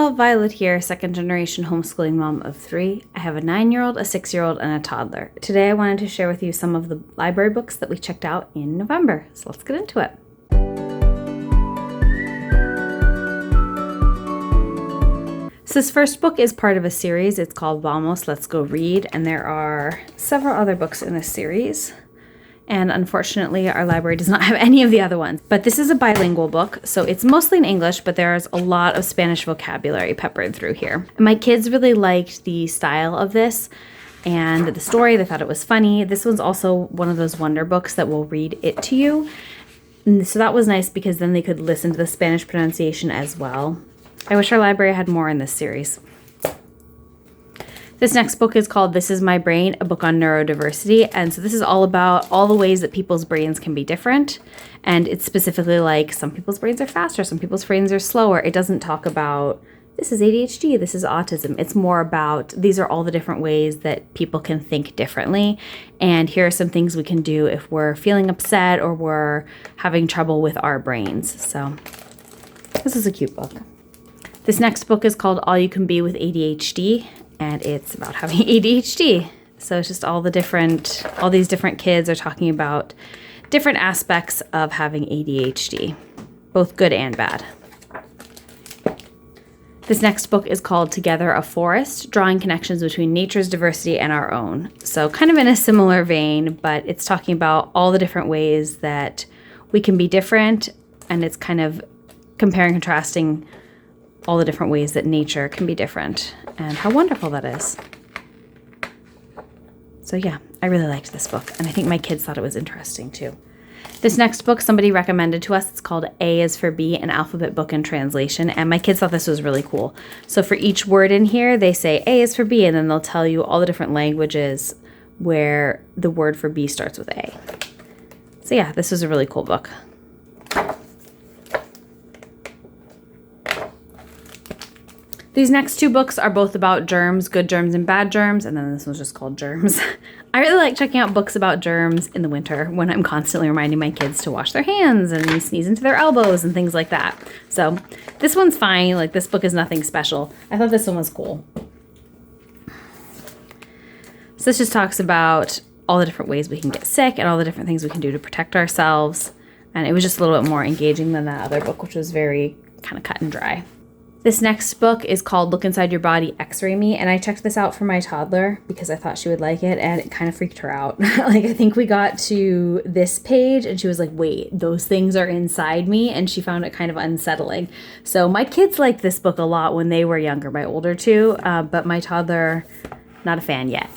all, Violet here, second generation homeschooling mom of 3. I have a 9-year-old, a 6-year-old, and a toddler. Today I wanted to share with you some of the library books that we checked out in November. So let's get into it. So this first book is part of a series. It's called Vamos, Let's Go Read, and there are several other books in this series. And unfortunately, our library does not have any of the other ones. But this is a bilingual book, so it's mostly in English, but there's a lot of Spanish vocabulary peppered through here. And my kids really liked the style of this and the story. They thought it was funny. This one's also one of those wonder books that will read it to you. And so that was nice because then they could listen to the Spanish pronunciation as well. I wish our library had more in this series. This next book is called This Is My Brain, a book on neurodiversity. And so this is all about all the ways that people's brains can be different. And it's specifically like some people's brains are faster, some people's brains are slower. It doesn't talk about this is ADHD, this is autism. It's more about these are all the different ways that people can think differently. And here are some things we can do if we're feeling upset or we're having trouble with our brains. So this is a cute book. This next book is called All You Can Be with ADHD. And it's about having ADHD. So it's just all these different kids are talking about different aspects of having ADHD, both good and bad. This next book is called Together a Forest, drawing connections between nature's diversity and our own. So kind of in a similar vein, but it's talking about all the different ways that we can be different. And it's kind of comparing and contrasting all the different ways that nature can be different and how wonderful that is. So yeah, I really liked this book, and I think my kids thought it was interesting too. This next book somebody recommended to us. It's called A is for B, an alphabet book and translation, and my kids thought this was really cool. So for each word in here, they say A is for B, and then they'll tell you all the different languages where the word for B starts with A. So yeah, this was a really cool book. These next two books are both about germs, good germs and bad germs, and then this one's just called Germs. I really like checking out books about germs in the winter when I'm constantly reminding my kids to wash their hands and sneeze into their elbows and things like that. So this one's fine. Like, this book is nothing special. I thought this one was cool. So this just talks about all the different ways we can get sick and all the different things we can do to protect ourselves. And it was just a little bit more engaging than that other book, which was very kind of cut and dry. This next book is called Look Inside Your Body, X-Ray Me, and I checked this out for my toddler because I thought she would like it, and it kind of freaked her out. Like, I think we got to this page and she was like, wait, those things are inside me, and she found it kind of unsettling. So my kids liked this book a lot when they were younger, my older two, but my toddler, not a fan yet.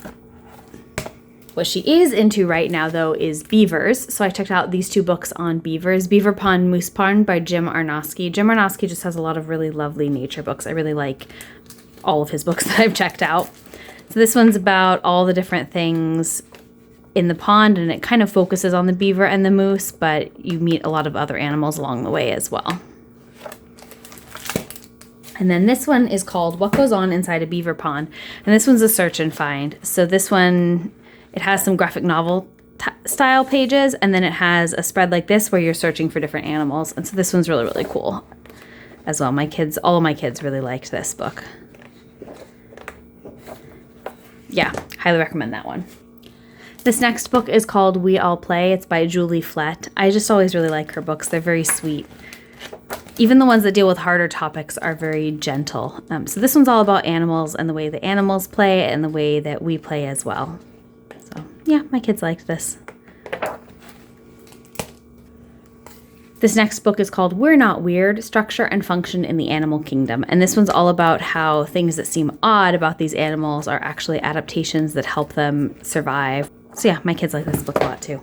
What she is into right now, though, is beavers. So I checked out these two books on beavers. Beaver Pond, Moose Pond by Jim Arnosky. Jim Arnosky just has a lot of really lovely nature books. I really like all of his books that I've checked out. So this one's about all the different things in the pond, and it kind of focuses on the beaver and the moose, but you meet a lot of other animals along the way as well. And then this one is called What Goes On Inside a Beaver Pond. And this one's a search and find. So this one, it has some graphic novel style pages, and then it has a spread like this where you're searching for different animals. And so this one's really, really cool as well. All of my kids really liked this book. Yeah, highly recommend that one. This next book is called We All Play. It's by Julie Flett. I just always really like her books. They're very sweet. Even the ones that deal with harder topics are very gentle. So this one's all about animals and the way the animals play and the way that we play as well. Yeah, my kids liked this. This next book is called We're Not Weird, Structure and Function in the Animal Kingdom. And this one's all about how things that seem odd about these animals are actually adaptations that help them survive. So yeah, my kids like this book a lot too.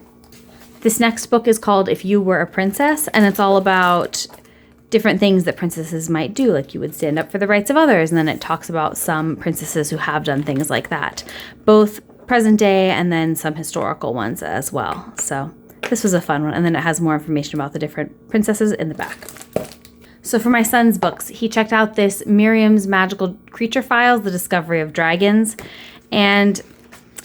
This next book is called If You Were a Princess, and it's all about different things that princesses might do, like you would stand up for the rights of others, and then it talks about some princesses who have done things like that, both present day and then some historical ones as well. So this was a fun one, and then it has more information about the different princesses in the back. So for my son's books, he checked out this Miriam's Magical Creature Files, The Discovery of Dragons, and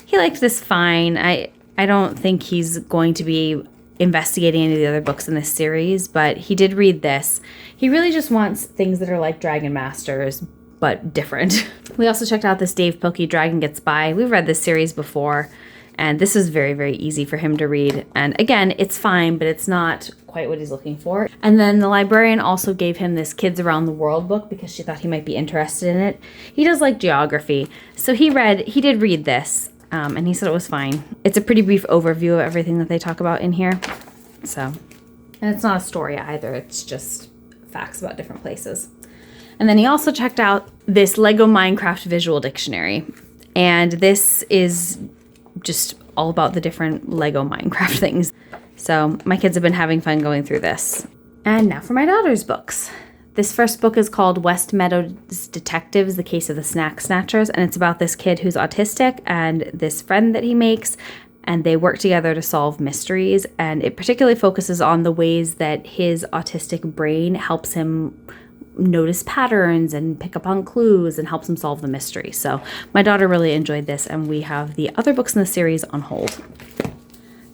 he liked this fine. I don't think he's going to be investigating any of the other books in this series, but he did read this. He really just wants things that are like Dragon Masters, but different. We also checked out this Dave Pilkey Dragon Gets By. We've read this series before, and this was very, very easy for him to read. And again, it's fine, but it's not quite what he's looking for. And then the librarian also gave him this Kids Around the World book because she thought he might be interested in it. He does like geography, so he did read this, and he said it was fine. It's a pretty brief overview of everything that they talk about in here. So, and it's not a story either, it's just facts about different places. And then he also checked out this Lego Minecraft visual dictionary. And this is just all about the different Lego Minecraft things. So my kids have been having fun going through this. And now for my daughter's books. This first book is called West Meadows Detectives, The Case of the Snack Snatchers. And it's about this kid who's autistic and this friend that he makes. And they work together to solve mysteries. And it particularly focuses on the ways that his autistic brain helps him notice patterns and pick up on clues and helps him solve the mystery. So my daughter really enjoyed this, and we have the other books in the series on hold.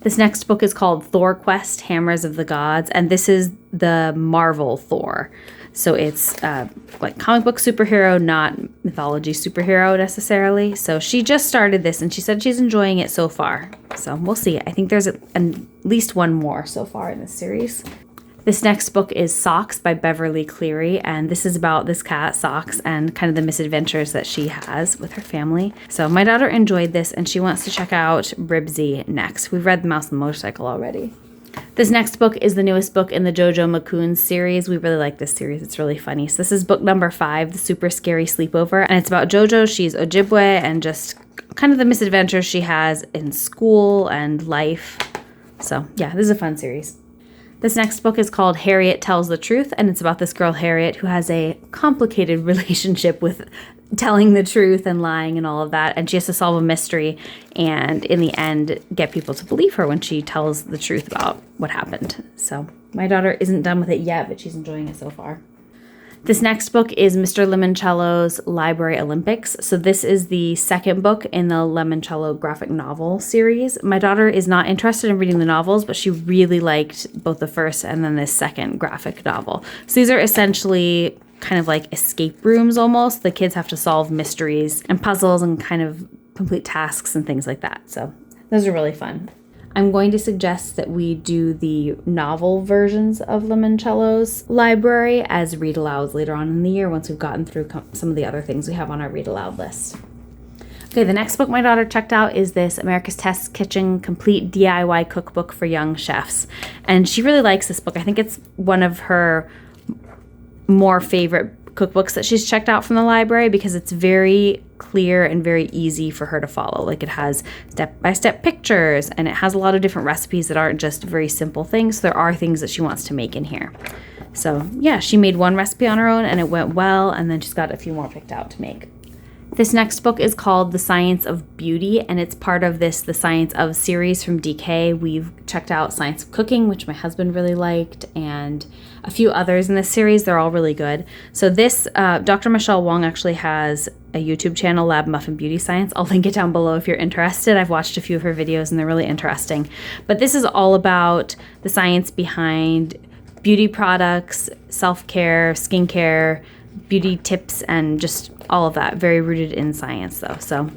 This next book is called Thor Quest, Hammers of the Gods, and this is the Marvel Thor. So it's like comic book superhero, not mythology superhero necessarily. So she just started this, and she said she's enjoying it so far. So we'll see. I think there's at least one more so far in this series. This next book is Socks by Beverly Cleary, and this is about this cat, Socks, and kind of the misadventures that she has with her family. So my daughter enjoyed this, and she wants to check out Ribsy next. We've read The Mouse and the Motorcycle already. This next book is the newest book in the JoJo McCoon series. We really like this series. It's really funny. So this is book number 5, The Super Scary Sleepover, and it's about JoJo. She's Ojibwe, and just kind of the misadventures she has in school and life. So yeah, this is a fun series. This next book is called Harriet Tells the Truth, and it's about this girl, Harriet, who has a complicated relationship with telling the truth and lying and all of that, and she has to solve a mystery and, in the end, get people to believe her when she tells the truth about what happened. So my daughter isn't done with it yet, but she's enjoying it so far. This next book is Mr. Limoncello's Library Olympics. So this is the second book in the Limoncello graphic novel series. My daughter is not interested in reading the novels, but she really liked both the first and then this second graphic novel. So these are essentially kind of like escape rooms almost. The kids have to solve mysteries and puzzles and kind of complete tasks and things like that. So those are really fun. I'm going to suggest that we do the novel versions of Limoncello's library as read alouds later on in the year once we've gotten through some of the other things we have on our read aloud list. Okay, the next book my daughter checked out is this America's Test Kitchen Complete DIY Cookbook for Young Chefs. And she really likes this book. I think it's one of her more favorite cookbooks that she's checked out from the library because it's very clear and very easy for her to follow. Like, it has step-by-step pictures, and it has a lot of different recipes that aren't just very simple things. There are things that she wants to make in here. So yeah, she made one recipe on her own and it went well, and then she's got a few more picked out to make. This next book is called The Science of Beauty, and it's part of this The Science of series from DK. We've checked out Science of Cooking, which my husband really liked, and a few others in this series. They're all really good. So this, Dr. Michelle Wong actually has a YouTube channel, Lab Muffin Beauty Science. I'll link it down below if you're interested. I've watched a few of her videos and they're really interesting. But this is all about the science behind beauty products, self-care, skincare, beauty tips, and just all of that. Very rooted in science though. So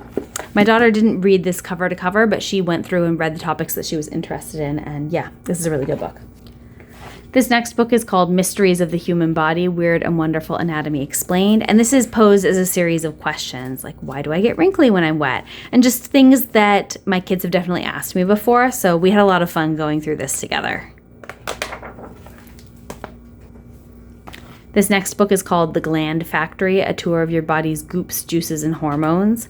my daughter didn't read this cover to cover, but she went through and read the topics that she was interested in, and yeah, this is a really good book. This next book is called Mysteries of the Human Body, Weird and Wonderful Anatomy Explained. And this is posed as a series of questions like, why do I get wrinkly when I'm wet? And just things that my kids have definitely asked me before. So we had a lot of fun going through this together. This next book is called The Gland Factory, a tour of your body's goops, juices, and hormones.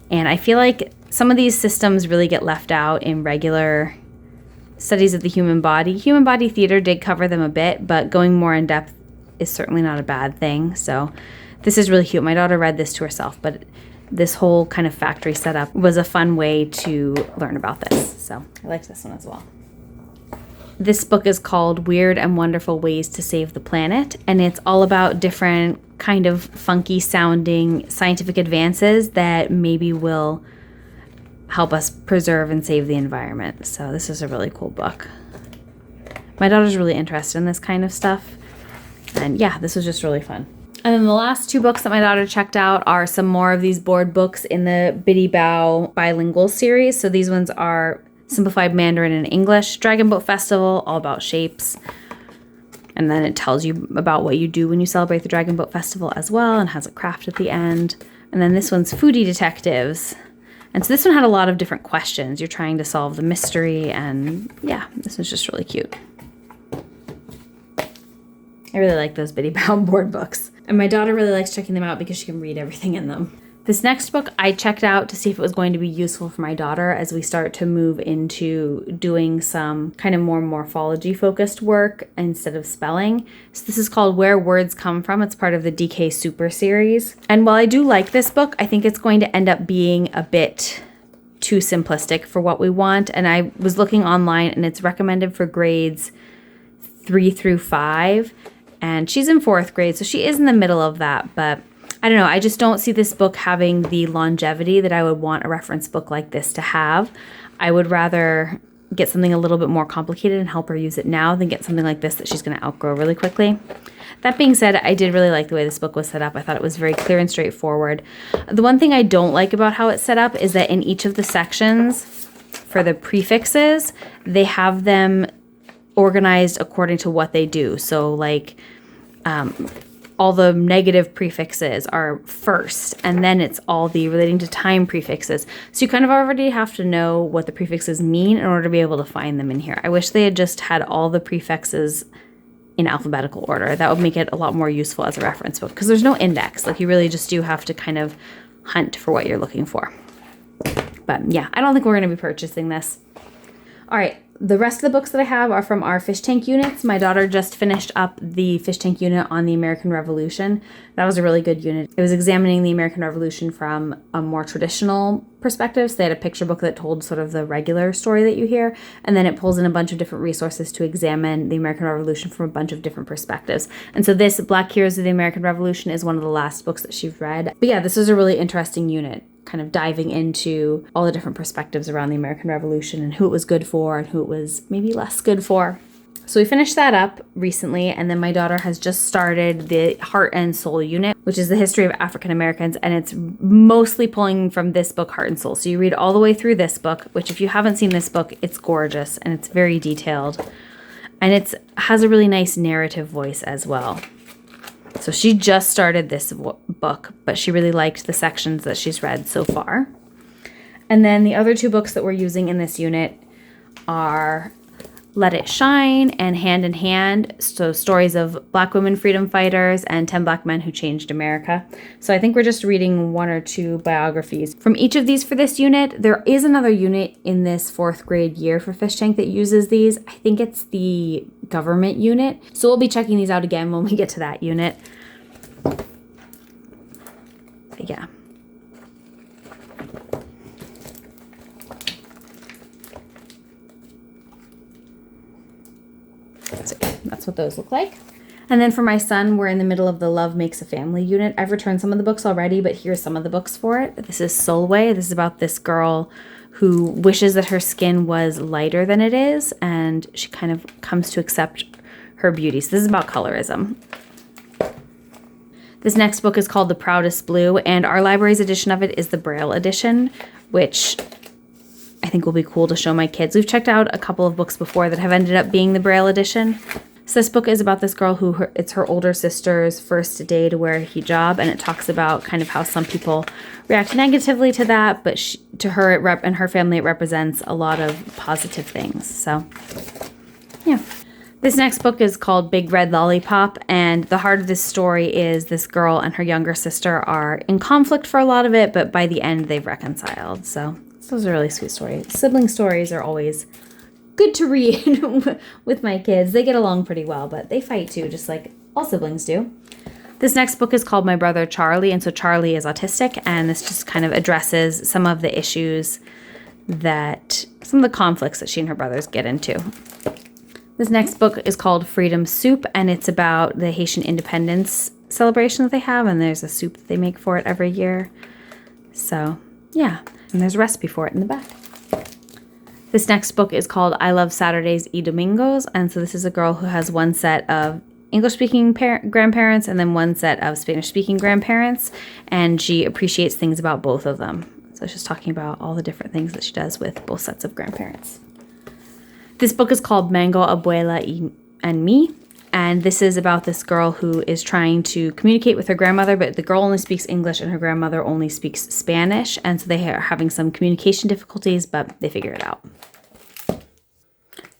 And I feel like some of these systems really get left out in regular studies of the human body. Human body theater did cover them a bit, but going more in depth is certainly not a bad thing. So this is really cute. My daughter read this to herself, but this whole kind of factory setup was a fun way to learn about this. So I liked this one as well. This book is called Weird and Wonderful Ways to Save the Planet, and it's all about different kind of funky sounding scientific advances that maybe will help us preserve and save the environment. So this is a really cool book. My daughter's really interested in this kind of stuff. And yeah, this was just really fun. And then the last 2 books that my daughter checked out are some more of these board books in the Biddy Bow bilingual series. So these ones are Simplified Mandarin and English, Dragon Boat Festival, all about shapes. And then it tells you about what you do when you celebrate the Dragon Boat Festival as well, and has a craft at the end. And then this one's Foodie Detectives. And so this one had a lot of different questions. You're trying to solve the mystery, and yeah, this was just really cute. I really like those Biddy Bow board books. And my daughter really likes checking them out because she can read everything in them. This next book I checked out to see if it was going to be useful for my daughter as we start to move into doing some kind of more morphology focused work instead of spelling. So this is called Where Words Come From. It's part of the DK Super series. And while I do like this book, I think it's going to end up being a bit too simplistic for what we want. And I was looking online and it's recommended for grades 3 through 5. And she's in 4th grade, so she is in the middle of that, but I don't know. I just don't see this book having the longevity that I would want a reference book like this to have. I would rather get something a little bit more complicated and help her use it now than get something like this that she's going to outgrow really quickly. That being said, I did really like the way this book was set up. I thought it was very clear and straightforward. The one thing I don't like about how it's set up is that in each of the sections for the prefixes, they have them organized according to what they do. So like all the negative prefixes are first, and then it's all the relating to time prefixes. So you kind of already have to know what the prefixes mean in order to be able to find them in here. I wish they had just had all the prefixes in alphabetical order. That would make it a lot more useful as a reference book because there's no index. Like you really just do have to kind of hunt for what you're looking for. But yeah, I don't think we're going to be purchasing this. All right. The rest of the books that I have are from our fish tank units. My daughter just finished up the fish tank unit on the American Revolution. That was a really good unit. It was examining the American Revolution from a more traditional perspective. So they had a picture book that told sort of the regular story that you hear, and then it pulls in a bunch of different resources to examine the American Revolution from a bunch of different perspectives. And so this Black Heroes of the American Revolution is one of the last books that she's read. But yeah, this is a really interesting unit, kind of diving into all the different perspectives around the American Revolution and who it was good for and who it was maybe less good for. So we finished that up recently, and then my daughter has just started the Heart and Soul unit, which is the history of African Americans, and it's mostly pulling from this book, Heart and Soul. So you read all the way through this book, which if you haven't seen this book, it's gorgeous and it's very detailed. And it has a really nice narrative voice as well. So she just started this book, but she really liked the sections that she's read so far. And then the other 2 books that we're using in this unit are Let It Shine and Hand in Hand. So stories of Black women freedom fighters and 10 Black men who changed America. So I think we're just reading 1 or 2 biographies from each of these for this unit. There is another unit in this 4th grade year for Fish Tank that uses these. I think it's the government unit. So we'll be checking these out again when we get to that unit. But yeah. So that's what those look like. And then for my son, we're in the middle of the Love Makes a Family unit. I've returned some of the books already, but here's some of the books for it. This is Solway. This is about this girl who wishes that her skin was lighter than it is, and she kind of comes to accept her beauty. So this is about colorism. This next book is called The Proudest Blue, and our library's edition of it is the Braille edition, which I think will be cool to show my kids. We've checked out a couple of books before that have ended up being the Braille edition. So this book is about this girl who it's her older sister's first day to wear a hijab, and it talks about kind of how some people react negatively to that, but to her and her family it represents a lot of positive things. So yeah. This next book is called Big Red Lollipop, and the heart of this story is this girl and her younger sister are in conflict for a lot of it, but by the end they've reconciled. So those are really sweet stories. Sibling stories are always good to read with my kids. They get along pretty well, but they fight too, just like all siblings do. This next book is called My Brother Charlie, and so Charlie is autistic, and this just kind of addresses some of the issues some of the conflicts that she and her brothers get into. This next book is called Freedom Soup, and it's about the Haitian independence celebration that they have, and there's a soup that they make for it every year. So, yeah, and there's a recipe for it in the back. This next book is called I Love Saturdays y Domingos. And so this is a girl who has one set of English-speaking grandparents and then one set of Spanish-speaking grandparents. And she appreciates things about both of them. So she's talking about all the different things that she does with both sets of grandparents. This book is called Mango, Abuela and Me. And this is about this girl who is trying to communicate with her grandmother, but the girl only speaks English and her grandmother only speaks Spanish. And so they are having some communication difficulties, but they figure it out.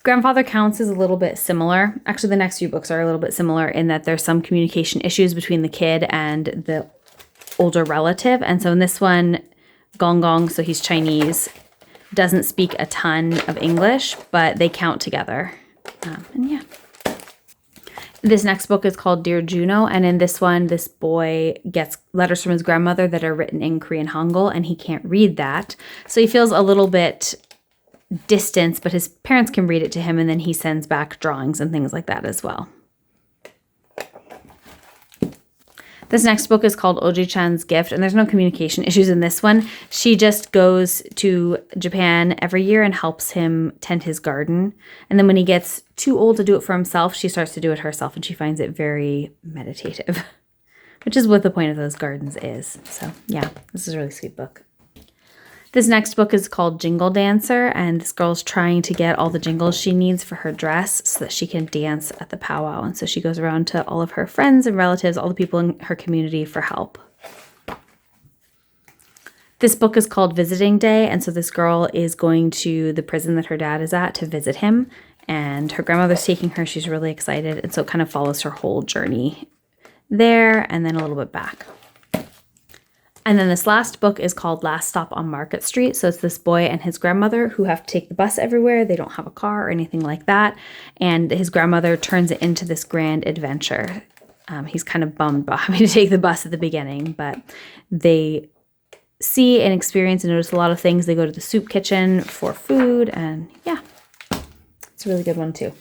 Grandfather Counts is a little bit similar. Actually, the next few books are a little bit similar in that there's some communication issues between the kid and the older relative. And so in this one, Gong Gong, so he's Chinese, doesn't speak a ton of English, but they count together. And yeah. This next book is called Dear Juno, and in this one, this boy gets letters from his grandmother that are written in Korean Hangul, and he can't read that. So he feels a little bit distant, but his parents can read it to him, and then he sends back drawings and things like that as well. This next book is called Oji-chan's Gift, and there's no communication issues in this one. She just goes to Japan every year and helps him tend his garden. And then when he gets too old to do it for himself, she starts to do it herself, and she finds it very meditative, which is what the point of those gardens is. So yeah, this is a really sweet book. This next book is called Jingle Dancer, and this girl's trying to get all the jingles she needs for her dress so that she can dance at the powwow. And so she goes around to all of her friends and relatives, all the people in her community for help. This book is called Visiting Day, and so this girl is going to the prison that her dad is at to visit him, and her grandmother's taking her. She's really excited, and so it kind of follows her whole journey there and then a little bit back. And then this last book is called Last Stop on Market Street. So it's this boy and his grandmother who have to take the bus everywhere. They don't have a car or anything like that. And his grandmother turns it into this grand adventure. He's kind of bummed about having to take the bus at the beginning, but they see and experience and notice a lot of things. They go to the soup kitchen for food, and yeah, it's a really good one too.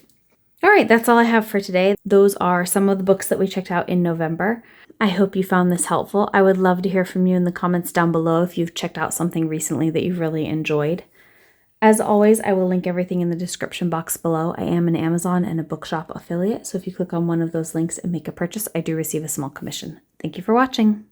All right, that's all I have for today. Those are some of the books that we checked out in November. I hope you found this helpful. I would love to hear from you in the comments down below if you've checked out something recently that you've really enjoyed. As always, I will link everything in the description box below. I am an Amazon and a bookshop affiliate, so if you click on one of those links and make a purchase, I do receive a small commission. Thank you for watching.